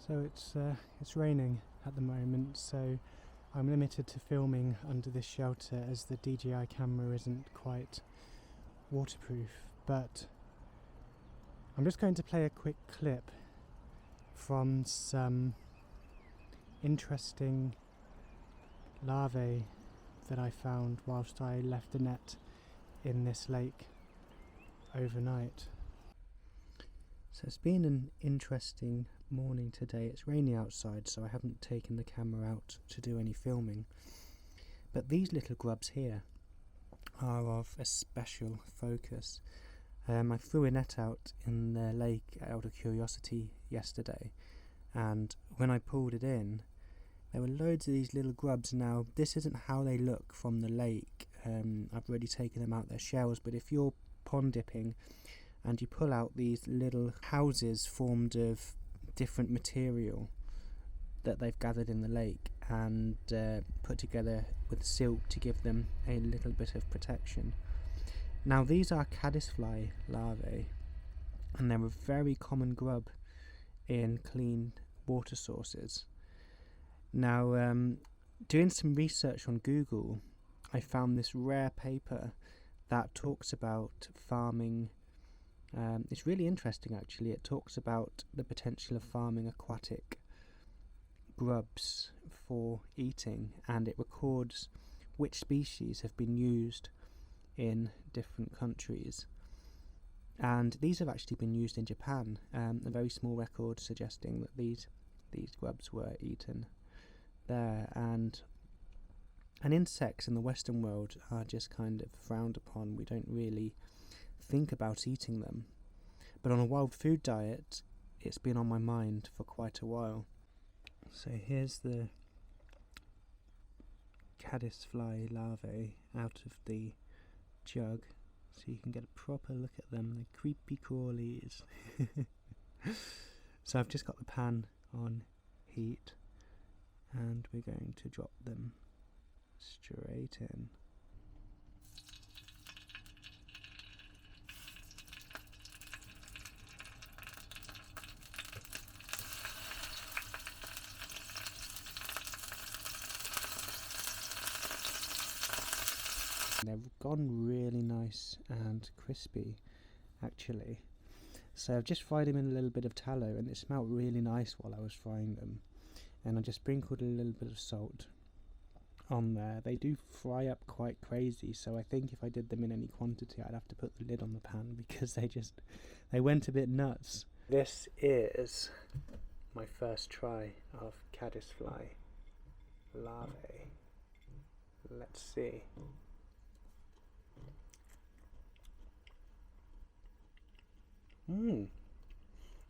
So it's raining at the moment, so I'm limited to filming under this shelter as the DJI camera isn't quite waterproof, but I'm just going to play a quick clip from some interesting larvae that I found whilst I left the net in this lake overnight. So it's been an interesting morning today. It's rainy outside, so I haven't taken the camera out to do any filming. But these little grubs here are of a special focus. I threw a net out in the lake out of curiosity yesterday, and when I pulled it in, there were loads of these little grubs. Now, this isn't how they look from the lake. I've already taken them out their shells, but if you're pond dipping and you pull out these little houses formed of different material that they've gathered in the lake and put together with silk to give them a little bit of protection. Now, these are caddisfly larvae, and they're a very common grub in clean water sources. Now, doing some research on Google, I found this rare paper that talks about farming. It's really interesting, actually. It talks about the potential of farming aquatic grubs for eating, and it records which species have been used in different countries. And these have actually been used in Japan. A very small record suggesting that these grubs were eaten there, and insects in the Western world are just kind of frowned upon. We don't really think about eating them, but on a wild food diet it's been on my mind for quite a while. So here's the caddisfly larvae out of the jug, so you can get a proper look at them. They're creepy crawlies. So I've just got the pan on heat and we're going to drop them straight in. They've gone really nice and crispy, actually. So I've just fried them in a little bit of tallow, and it smelled really nice while I was frying them. And I just sprinkled a little bit of salt on there. They do fry up quite crazy, so I think if I did them in any quantity I'd have to put the lid on the pan because they went a bit nuts. This is my first try of caddisfly larvae. Let's see.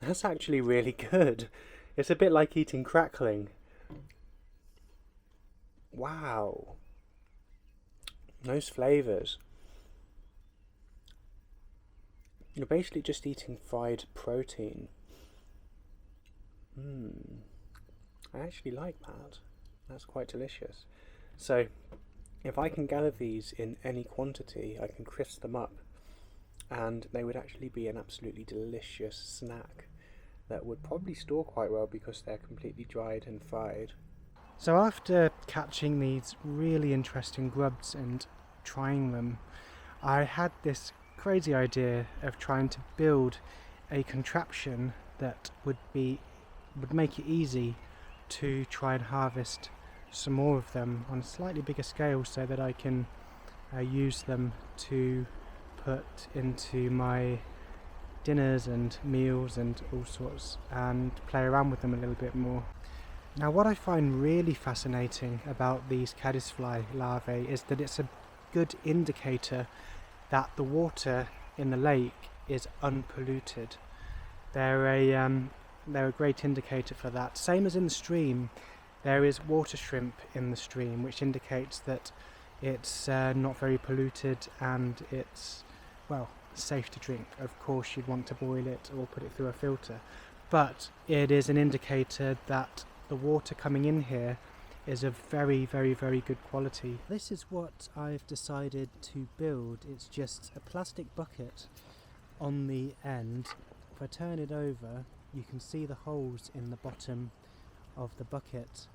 That's actually really good. It's a bit like eating crackling. Wow. Those flavours. You're basically just eating fried protein. I actually like that. That's quite delicious. So, if I can gather these in any quantity, I can crisp them up, and they would actually be an absolutely delicious snack that would probably store quite well because they're completely dried and fried. So after catching these really interesting grubs and trying them, I had this crazy idea of trying to build a contraption that would make it easy to try and harvest some more of them on a slightly bigger scale, so that I can use them to put into my dinners and meals and all sorts, and play around with them a little bit more. Now, what I find really fascinating about these caddisfly larvae is that it's a good indicator that the water in the lake is unpolluted. They're a great indicator for that. Same as in the stream, there is water shrimp in the stream, which indicates that it's not very polluted and it's, well, safe to drink. Of course, you'd want to boil it or put it through a filter, but it is an indicator that the water coming in here is of very, very, very good quality. This is what I've decided to build. It's just a plastic bucket on the end. If I turn it over, you can see the holes in the bottom of the bucket,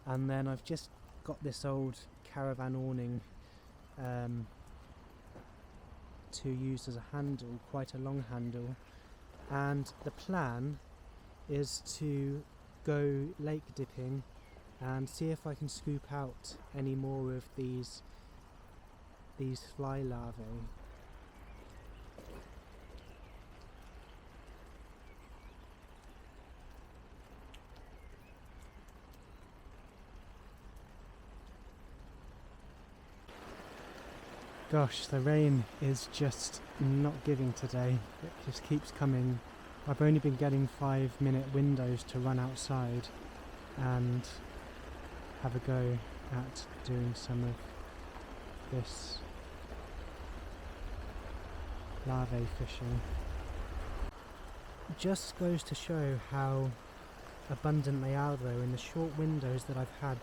and then I've just got this old caravan awning to use as a handle, quite a long handle, and the plan is to go lake dipping and see if I can scoop out any more of these fly larvae. Gosh, the rain is just not giving today. It just keeps coming. I've only been getting 5-minute windows to run outside and have a go at doing some of this larvae fishing. Just goes to show how abundant they are though in the short windows that I've had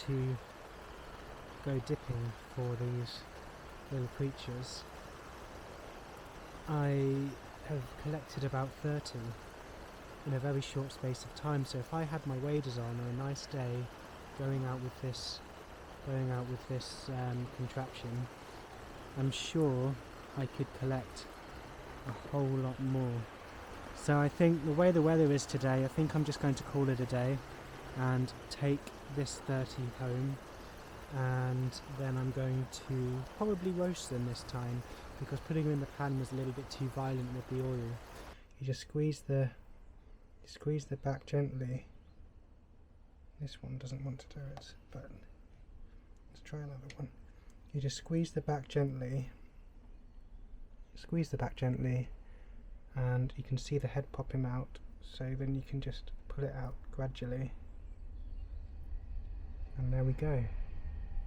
to go dipping for these little creatures. I have collected about 30 in a very short space of time, so if I had my waders on on a nice day going out with this contraption, I'm sure I could collect a whole lot more. So I think the way the weather is today, I think I'm just going to call it a day and take this 30 home, and then I'm going to probably roast them this time, because putting them in the pan was a little bit too violent with the oil. You just squeeze the back gently. This one doesn't want to do it, but let's try another one. You just squeeze the back gently, and you can see the head popping out, so then you can just pull it out gradually, and there we go.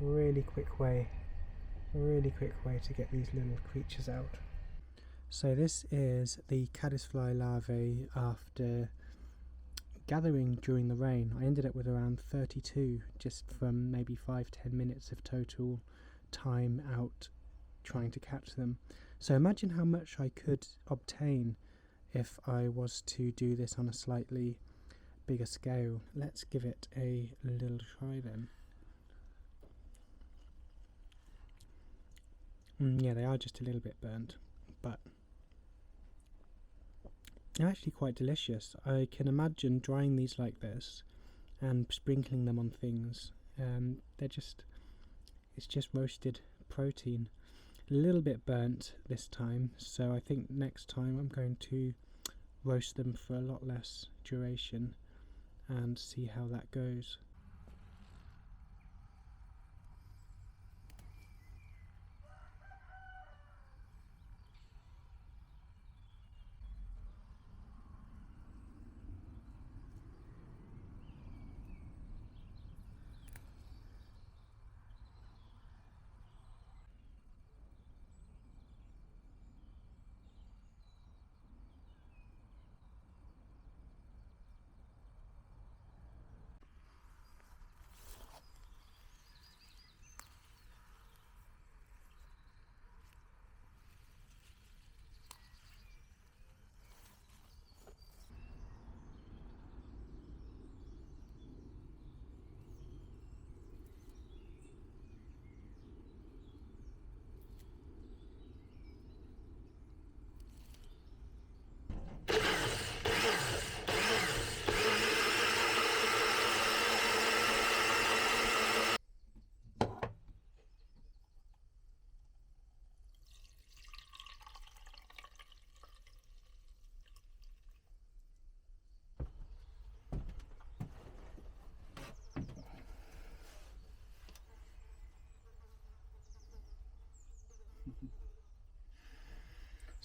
Really quick way to get these little creatures out. So this is the caddisfly larvae after gathering during the rain. I ended up with around 32 just from maybe 5-10 minutes of total time out trying to catch them. So imagine how much I could obtain if I was to do this on a slightly bigger scale. Let's give it a little try then. Yeah, they are just a little bit burnt, but they're actually quite delicious. I can imagine drying these like this and sprinkling them on things. It's just roasted protein. A little bit burnt this time, so I think next time I'm going to roast them for a lot less duration and see how that goes.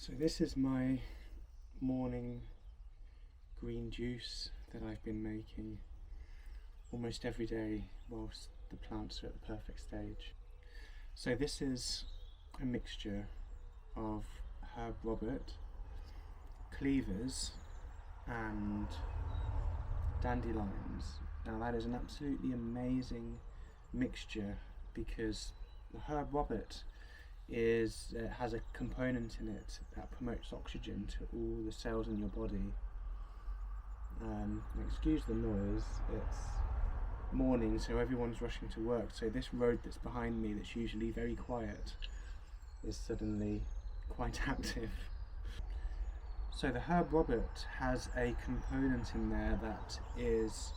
So this is my morning green juice that I've been making almost every day whilst the plants are at the perfect stage. So this is a mixture of herb Robert, cleavers and dandelions. Now that is an absolutely amazing mixture, because the herb Robert has a component in it that promotes oxygen to all the cells in your body, Excuse the noise, it's morning, so everyone's rushing to work, so this road that's behind me that's usually very quiet is suddenly quite active. So the herb Robert has a component in there that is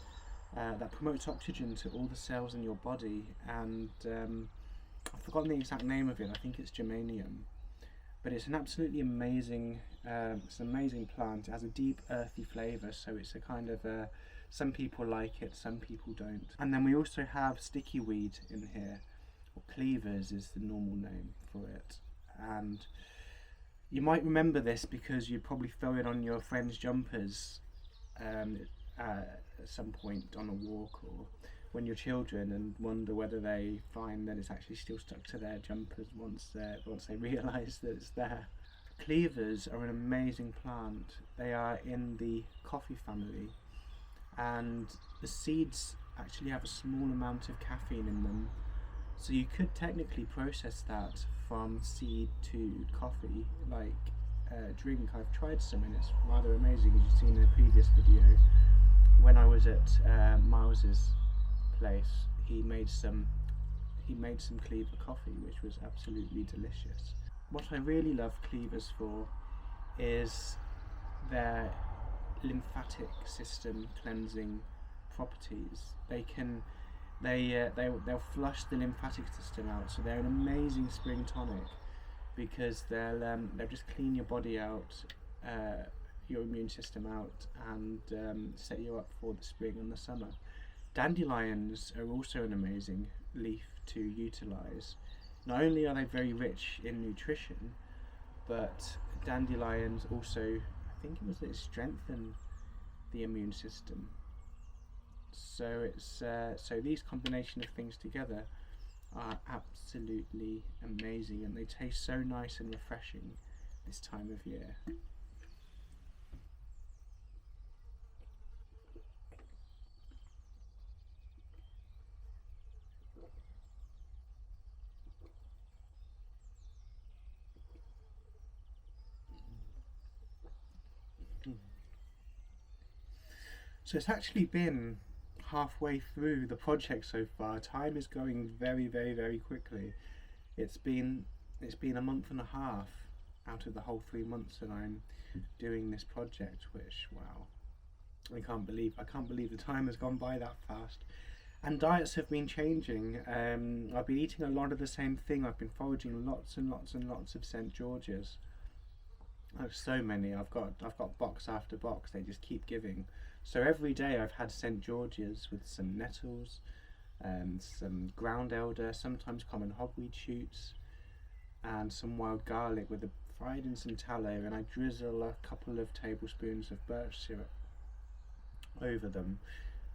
that promotes oxygen to all the cells in your body, and I've forgotten the exact name of it. I think it's germanium, but it's an absolutely amazing it's an amazing plant. It has a deep earthy flavour, so it's a kind of some people like it, some people don't. And then we also have sticky weed in here, or cleavers is the normal name for it. And you might remember this because you probably throw it on your friends' jumpers at some point on a walk, or when you're children, and wonder whether they find that it's actually still stuck to their jumpers once they realise that it's there. Cleavers are an amazing plant. They are in the coffee family, and the seeds actually have a small amount of caffeine in them, so you could technically process that from seed to coffee like drink. I've tried some and it's rather amazing, as you've seen in a previous video. When I was at Miles's place, he made some cleaver coffee, which was absolutely delicious. What I really love cleavers for is their lymphatic system cleansing properties. They'll flush the lymphatic system out, so they're an amazing spring tonic because they'll just clean your body out, your immune system out, and set you up for the spring and the summer. Dandelions are also an amazing leaf to utilise. Not only are they very rich in nutrition, but dandelions also, I think it was that it strengthen the immune system. So it's so these combination of things together are absolutely amazing, and they taste so nice and refreshing this time of year. So it's actually been halfway through the project so far. Time is going very, very, very quickly. It's been a month and a half out of the whole 3 months that I'm doing this project, which, wow, I can't believe the time has gone by that fast. And diets have been changing. I've been eating a lot of the same thing. I've been foraging lots and lots and lots of St. George's. I've so many. I've got box after box. They just keep giving. So every day I've had St. George's with some nettles, some ground elder, sometimes common hogweed shoots, and some wild garlic with fried in some tallow, and I drizzle a couple of tablespoons of birch syrup over them,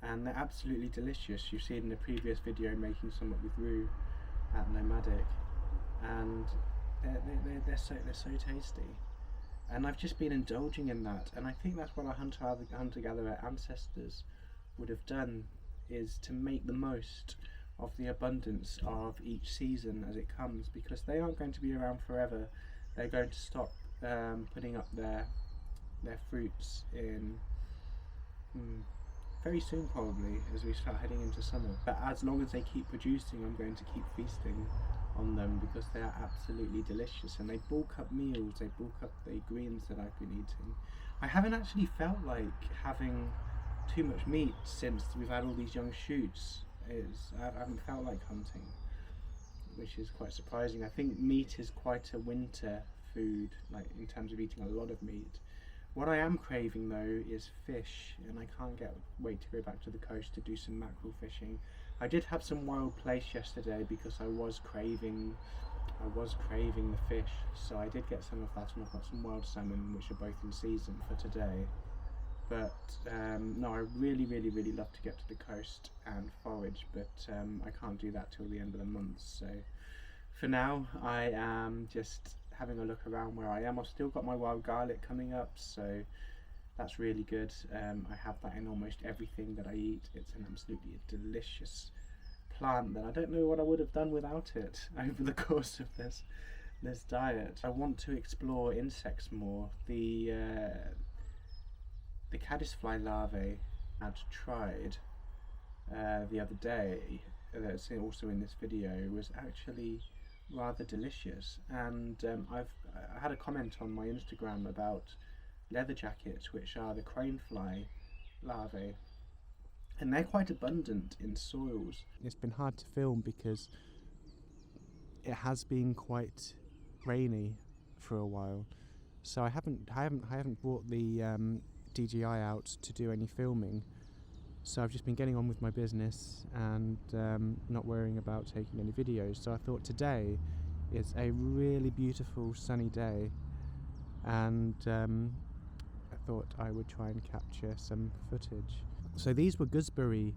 and they're absolutely delicious. You've seen in the previous video making some up with Rue at Nomadic, and they're so tasty. And I've just been indulging in that, and I think that's what our hunter-gatherer ancestors would have done, is to make the most of the abundance of each season as it comes, because they aren't going to be around forever. They're going to stop putting up their fruits in very soon, probably, as we start heading into summer. But as long as they keep producing, I'm going to keep feasting on them, because they are absolutely delicious, and they bulk up meals, they bulk up the greens that I've been eating. I haven't actually felt like having too much meat since we've had all these young shoots. I haven't felt like hunting, which is quite surprising. I think meat is quite a winter food, like in terms of eating a lot of meat. What I am craving though is fish, and I can't wait to go back to the coast to do some mackerel fishing. I did have some wild plaice yesterday because I was craving the fish, so I did get some of that, and I've got some wild salmon which are both in season for today. But no, I really love to get to the coast and forage, but I can't do that till the end of the month. So for now I am just having a look around where I am. I've still got my wild garlic coming up, so that's really good. I have that in almost everything that I eat. It's an absolutely delicious plant that I don't know what I would have done without it over the course of this diet. I want to explore insects more. The the caddisfly larvae I'd tried the other day, that's also in this video, was actually rather delicious. And I had a comment on my Instagram about leather jackets, which are the cranefly larvae, and they're quite abundant in soils. It's been hard to film because it has been quite rainy for a while, so I haven't brought the DJI out to do any filming. So I've just been getting on with my business and not worrying about taking any videos. So I thought today is a really beautiful sunny day, and I thought I would try and capture some footage. So these were gooseberry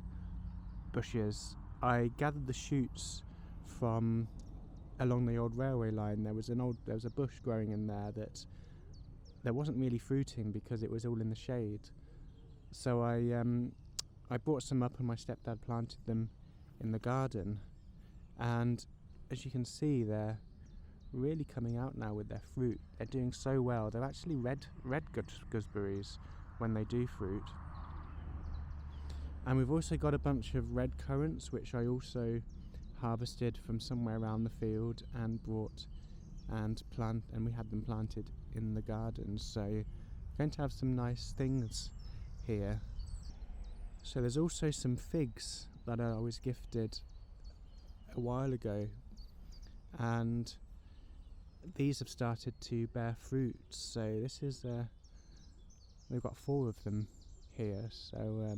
bushes. I gathered the shoots from along the old railway line. There was a bush growing in there that wasn't really fruiting because it was all in the shade. So I brought some up and my stepdad planted them in the garden, and as you can see, they're really coming out now with their fruit. They're doing so well. They're actually red gooseberries when they do fruit. And we've also got a bunch of red currants, which I also harvested from somewhere around the field and brought and we had them planted in the garden. So we're going to have some nice things here. So there's also some figs that I was gifted a while ago, and these have started to bear fruit. So this is we've got 4 of them here, so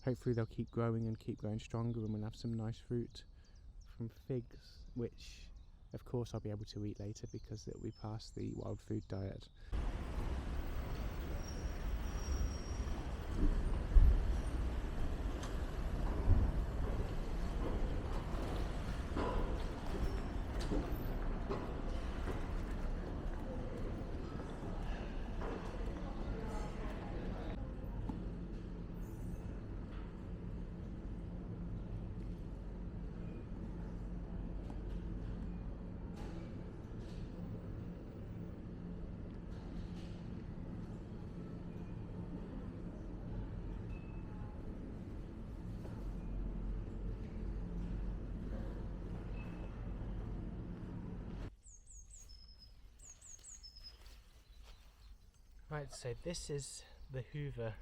hopefully they'll keep growing and keep growing stronger, and we'll have some nice fruit from figs, which of course I'll be able to eat later because it'll be past the wild food diet. Right, so this is the Hoover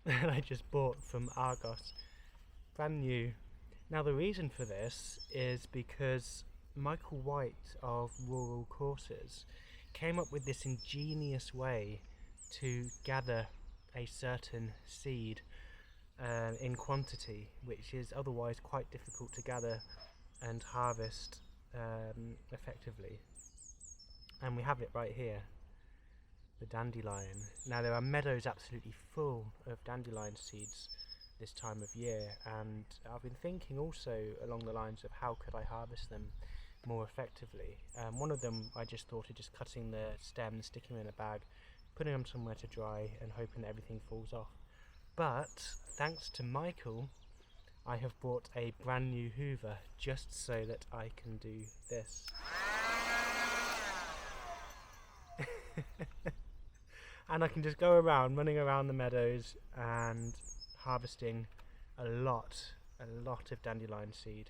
that I just bought from Argos, brand new. Now the reason for this is because Michael White of Rural Courses came up with this ingenious way to gather a certain seed in quantity, which is otherwise quite difficult to gather and harvest effectively. And we have it right here. The dandelion. Now there are meadows absolutely full of dandelion seeds this time of year, and I've been thinking also along the lines of how could I harvest them more effectively. One of them, I just thought of just cutting the stems, sticking them in a bag, putting them somewhere to dry and hoping that everything falls off. But thanks to Michael, I have bought a brand new Hoover just so that I can do this. And I can just go around, running around the meadows and harvesting a lot of dandelion seed.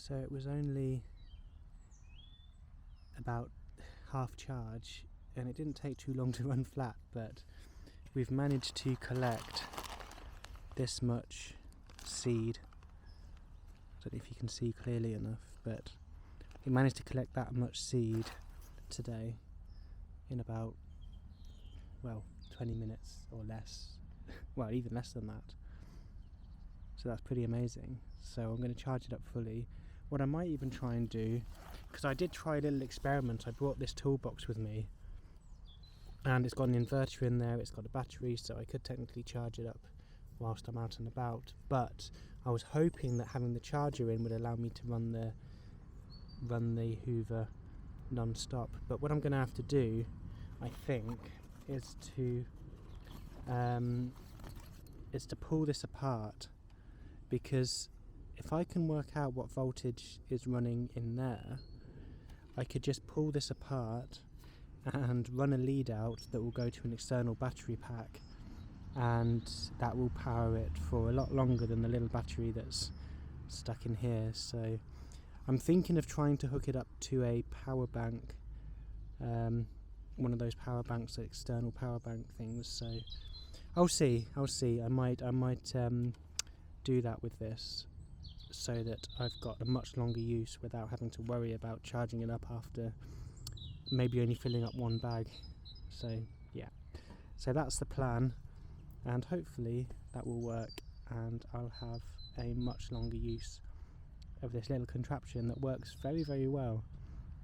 So it was only about half charge and it didn't take too long to run flat, but we've managed to collect this much seed. I don't know if you can see clearly enough, but we managed to collect that much seed today in about, well, 20 minutes or less. well, even less than that. So that's pretty amazing. So I'm going to charge it up fully. What I might even try and do, because I did try a little experiment, I brought this toolbox with me, and it's got an inverter in there, it's got a battery, so I could technically charge it up whilst I'm out and about, but I was hoping that having the charger in would allow me to run the Hoover non-stop. But what I'm going to have to do, I think, is to pull this apart, because if I can work out what voltage is running in there, I could just pull this apart and run a lead out that will go to an external battery pack, and that will power it for a lot longer than the little battery that's stuck in here. So I'm thinking of trying to hook it up to a power bank, one of those power banks, external power bank things. So I'll see. I might do that with this, so that I've got a much longer use without having to worry about charging it up after maybe only filling up one bag. So yeah, so that's the plan, and hopefully that will work, and I'll have a much longer use of this little contraption that works very, very well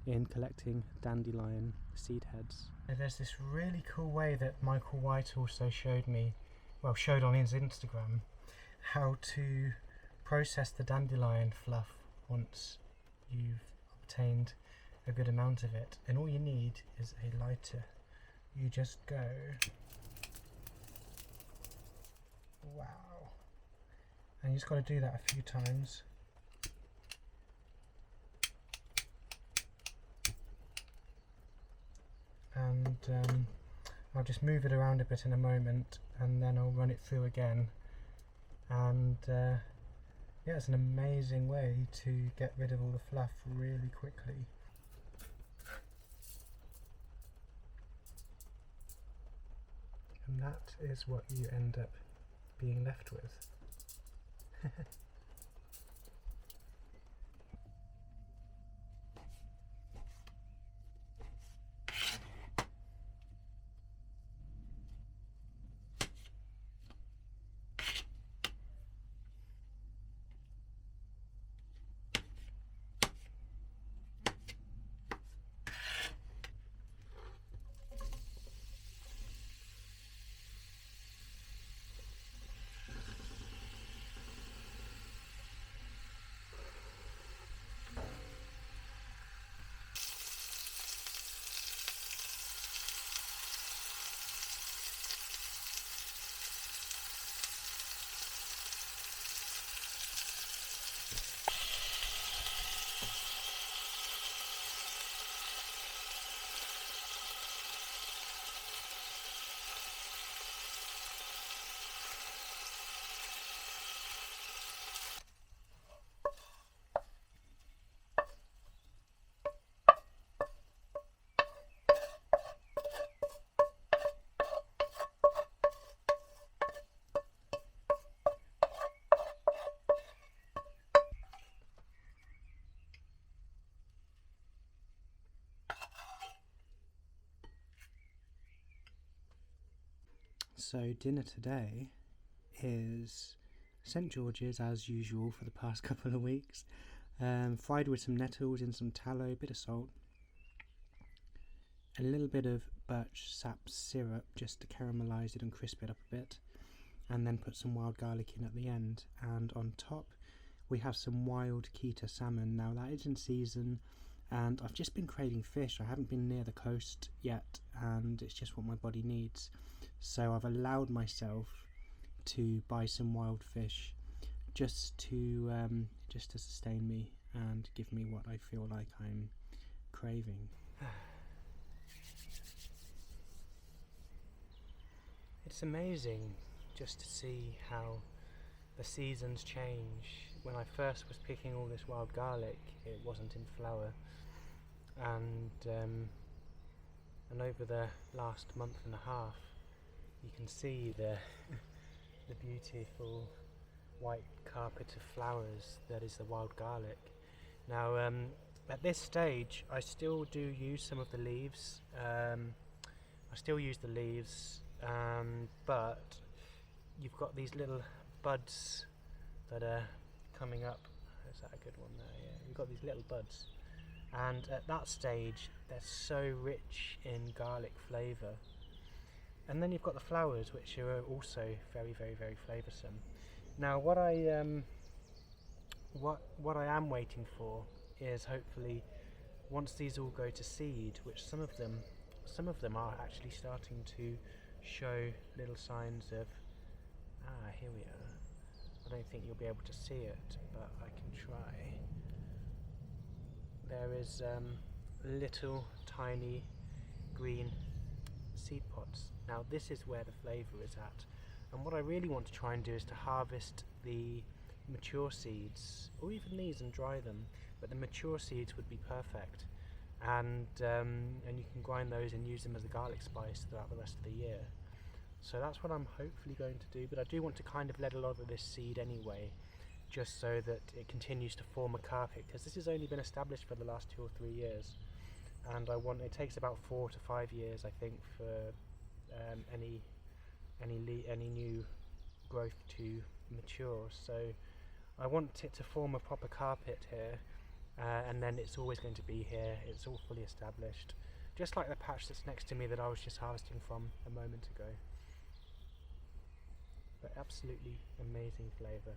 in collecting dandelion seed heads. There's this really cool way that Michael White also showed on his Instagram, how to process the dandelion fluff once you've obtained a good amount of it. And all you need is a lighter. You just go, wow, and you just got to do that a few times. And I'll just move it around a bit in a moment, and then I'll run it through again. And yeah, it's an amazing way to get rid of all the fluff really quickly. And that is what you end up being left with. So dinner today is St George's as usual for the past couple of weeks, fried with some nettles in some tallow, a bit of salt, a little bit of birch sap syrup just to caramelise it and crisp it up a bit, and then put some wild garlic in at the end. And on top we have some wild Keita salmon. Now that is in season, and I've just been craving fish. I haven't been near the coast yet, and it's just what my body needs. So I've allowed myself to buy some wild fish just to sustain me and give me what I feel like I'm craving. It's amazing just to see how the seasons change. When I first was picking all this wild garlic, it wasn't in flower, and over the last month and a half, you can see the beautiful white carpet of flowers that is the wild garlic. Now, at this stage, I still do use some of the leaves. But you've got these little buds that are coming up. Is that a good one there? Yeah, you've got these little buds, and at that stage they're so rich in garlic flavour. And then you've got the flowers, which are also very, very, very flavoursome. Now, what I am waiting for is, hopefully, once these all go to seed, which some of them are actually starting to show little signs of. Here we are. I don't think you'll be able to see it, but I can try. There is little tiny green seed pods. Now this is where the flavour is at, and what I really want to try and do is to harvest the mature seeds, or even these, and dry them, but the mature seeds would be perfect, and you can grind those and use them as a garlic spice throughout the rest of the year. So that's what I'm hopefully going to do, but I do want to kind of let a lot of this seed anyway, just so that it continues to form a carpet, because this has only been established for the last 2 or 3 years, and it takes about 4 to 5 years, I think, for any new growth to mature. So I want it to form a proper carpet here, and then it's always going to be here. It's all fully established, just like the patch that's next to me that I was just harvesting from a moment ago. But absolutely amazing flavour.